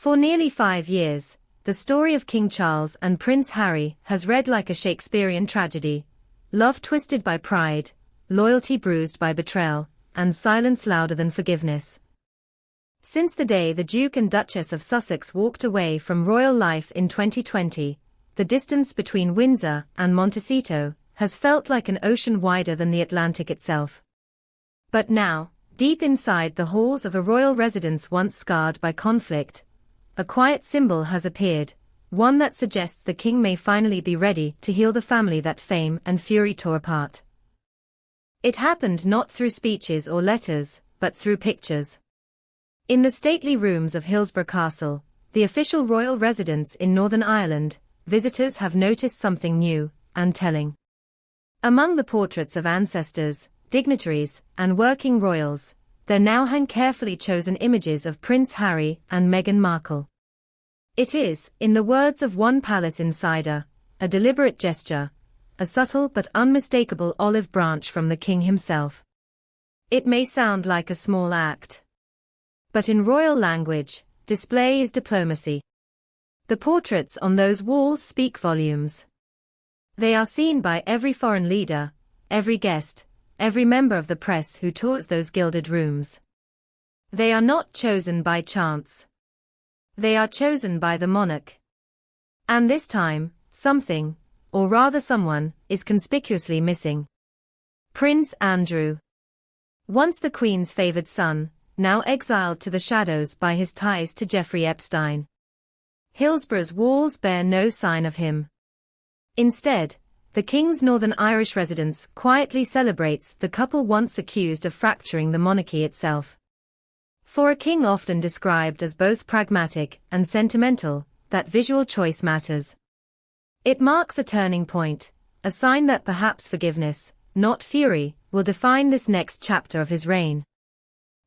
For nearly 5 years, the story of King Charles and Prince Harry has read like a Shakespearean tragedy. Love twisted by pride, loyalty bruised by betrayal, and silence louder than forgiveness. Since the day the Duke and Duchess of Sussex walked away from royal life in 2020, the distance between Windsor and Montecito has felt like an ocean wider than the Atlantic itself. But now, deep inside the halls of a royal residence once scarred by conflict, a quiet symbol has appeared, one that suggests the king may finally be ready to heal the family that fame and fury tore apart. It happened not through speeches or letters, but through pictures. In the stately rooms of Hillsborough Castle, the official royal residence in Northern Ireland, visitors have noticed something new and telling. Among the portraits of ancestors, dignitaries, and working royals, there now hang carefully chosen images of Prince Harry and Meghan Markle. It is, in the words of one palace insider, a deliberate gesture, a subtle but unmistakable olive branch from the king himself. It may sound like a small act, but in royal language, display is diplomacy. The portraits on those walls speak volumes. They are seen by every foreign leader, every guest, every member of the press who tours those gilded rooms. They are not chosen by chance. They are chosen by the monarch. And this time, something, or rather someone, is conspicuously missing. Prince Andrew. Once the Queen's favored son, now exiled to the shadows by his ties to Jeffrey Epstein. Hillsborough's walls bear no sign of him. Instead, the King's Northern Irish residence quietly celebrates the couple once accused of fracturing the monarchy itself. For a king often described as both pragmatic and sentimental, that visual choice matters. It marks a turning point, a sign that perhaps forgiveness, not fury, will define this next chapter of his reign.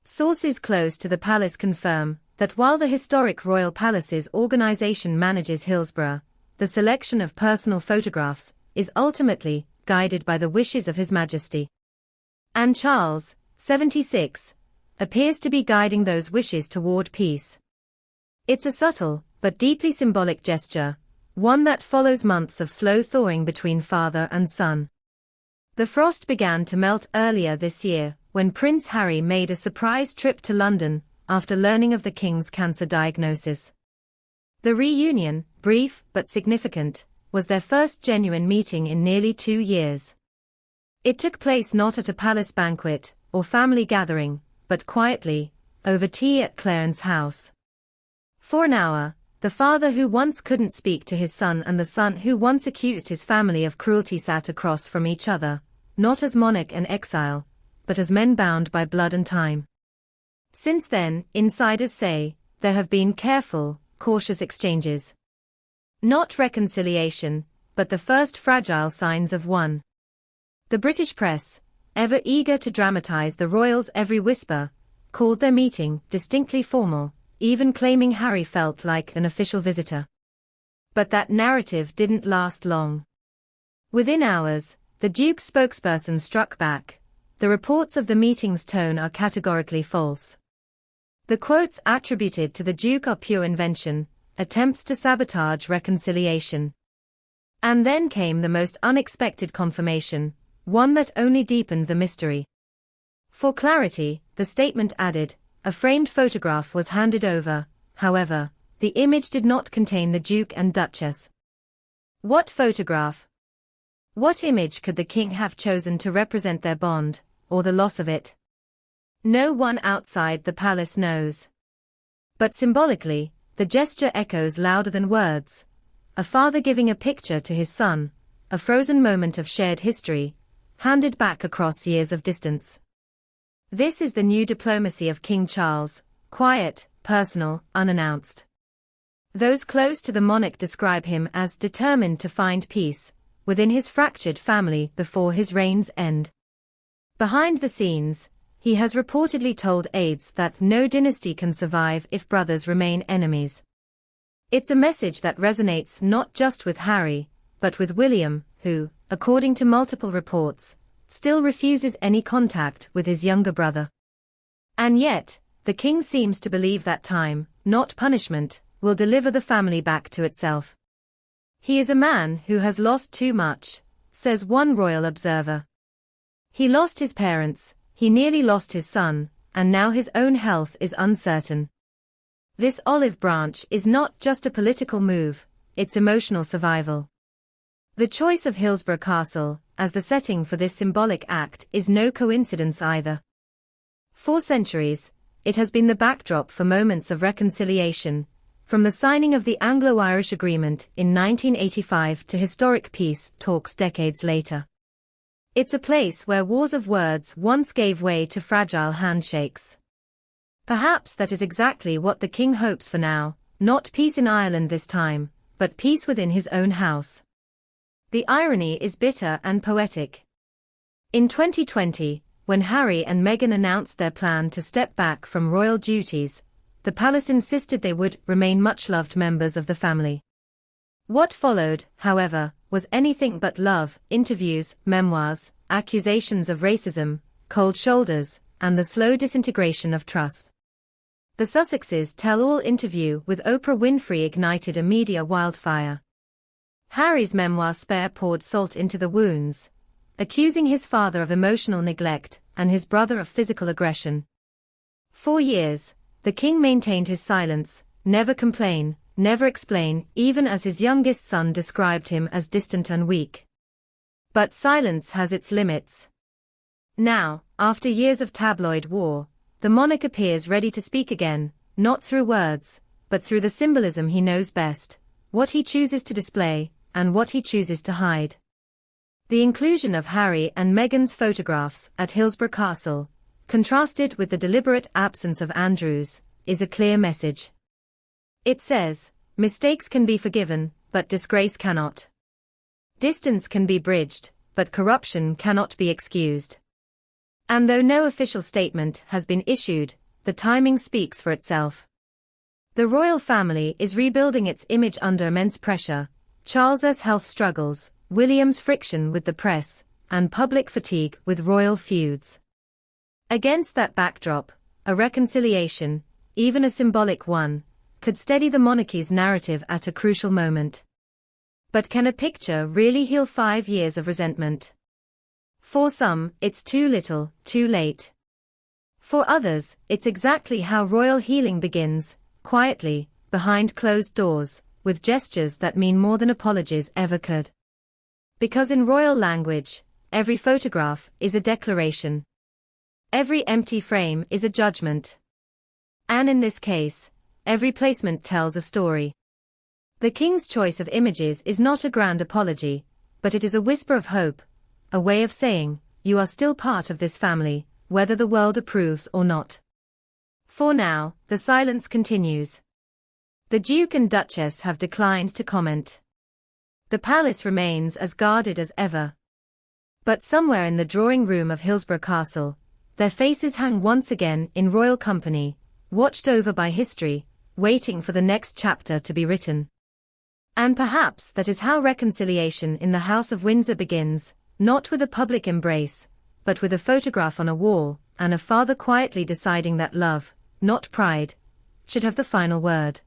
Sources close to the palace confirm that while the historic Royal Palace's organization manages Hillsborough, the selection of personal photographs is ultimately guided by the wishes of His Majesty. And Charles, 76, appears to be guiding those wishes toward peace. It's a subtle, but deeply symbolic gesture, one that follows months of slow thawing between father and son. The frost began to melt earlier this year, when Prince Harry made a surprise trip to London after learning of the King's cancer diagnosis. The reunion, brief but significant, was their first genuine meeting in nearly 2 years. It took place not at a palace banquet or family gathering, but quietly, over tea at Clarence's house. For an hour, the father who once couldn't speak to his son and the son who once accused his family of cruelty sat across from each other, not as monarch and exile, but as men bound by blood and time. Since then, insiders say, there have been careful, cautious exchanges. Not reconciliation, but the first fragile signs of one. The British press, ever eager to dramatize the royals' every whisper, called their meeting distinctly formal, even claiming Harry felt like an official visitor. But that narrative didn't last long. Within hours, the Duke's spokesperson struck back. The reports of the meeting's tone are categorically false. The quotes attributed to the Duke are pure invention, attempts to sabotage reconciliation. And then came the most unexpected confirmation, one that only deepened the mystery. For clarity, the statement added, a framed photograph was handed over, however, the image did not contain the Duke and Duchess. What photograph? What image could the king have chosen to represent their bond, or the loss of it? No one outside the palace knows. But symbolically, the gesture echoes louder than words. A father giving a picture to his son, a frozen moment of shared history, handed back across years of distance. This is the new diplomacy of King Charles, quiet, personal, unannounced. Those close to the monarch describe him as determined to find peace within his fractured family before his reign's end. Behind the scenes, he has reportedly told aides that no dynasty can survive if brothers remain enemies. It's a message that resonates not just with Harry, but with William, who, according to multiple reports, still refuses any contact with his younger brother. And yet, the king seems to believe that time, not punishment, will deliver the family back to itself. He is a man who has lost too much, says one royal observer. He lost his parents, he nearly lost his son, and now his own health is uncertain. This olive branch is not just a political move, it's emotional survival. The choice of Hillsborough Castle, as the setting for this symbolic act, is no coincidence either. For centuries, it has been the backdrop for moments of reconciliation, from the signing of the Anglo-Irish Agreement in 1985 to historic peace talks decades later. It's a place where wars of words once gave way to fragile handshakes. Perhaps that is exactly what the king hopes for now, not peace in Ireland this time, but peace within his own house. The irony is bitter and poetic. In 2020, when Harry and Meghan announced their plan to step back from royal duties, the palace insisted they would remain much-loved members of the family. What followed, however, was anything but love: interviews, memoirs, accusations of racism, cold shoulders, and the slow disintegration of trust. The Sussexes' tell-all interview with Oprah Winfrey ignited a media wildfire. Harry's memoir Spare poured salt into the wounds, accusing his father of emotional neglect and his brother of physical aggression. For years, the king maintained his silence, never complain, never explain, even as his youngest son described him as distant and weak. But silence has its limits. Now, after years of tabloid war, the monarch appears ready to speak again, not through words, but through the symbolism he knows best, what he chooses to display, and what he chooses to hide. The inclusion of Harry and Meghan's photographs at Hillsborough Castle, contrasted with the deliberate absence of Andrew's, is a clear message. It says, mistakes can be forgiven, but disgrace cannot. Distance can be bridged, but corruption cannot be excused. And though no official statement has been issued, the timing speaks for itself. The royal family is rebuilding its image under immense pressure: Charles's health struggles, William's friction with the press, and public fatigue with royal feuds. Against that backdrop, a reconciliation, even a symbolic one, could steady the monarchy's narrative at a crucial moment. But can a picture really heal 5 years of resentment? For some, it's too little, too late. For others, it's exactly how royal healing begins, quietly, behind closed doors, with gestures that mean more than apologies ever could. Because in royal language, every photograph is a declaration. Every empty frame is a judgment. And in this case, every placement tells a story. The king's choice of images is not a grand apology, but it is a whisper of hope, a way of saying, you are still part of this family, whether the world approves or not. For now, the silence continues. The Duke and Duchess have declined to comment. The palace remains as guarded as ever. But somewhere in the drawing room of Hillsborough Castle, their faces hang once again in royal company, watched over by history, waiting for the next chapter to be written. And perhaps that is how reconciliation in the House of Windsor begins, not with a public embrace, but with a photograph on a wall, and a father quietly deciding that love, not pride, should have the final word.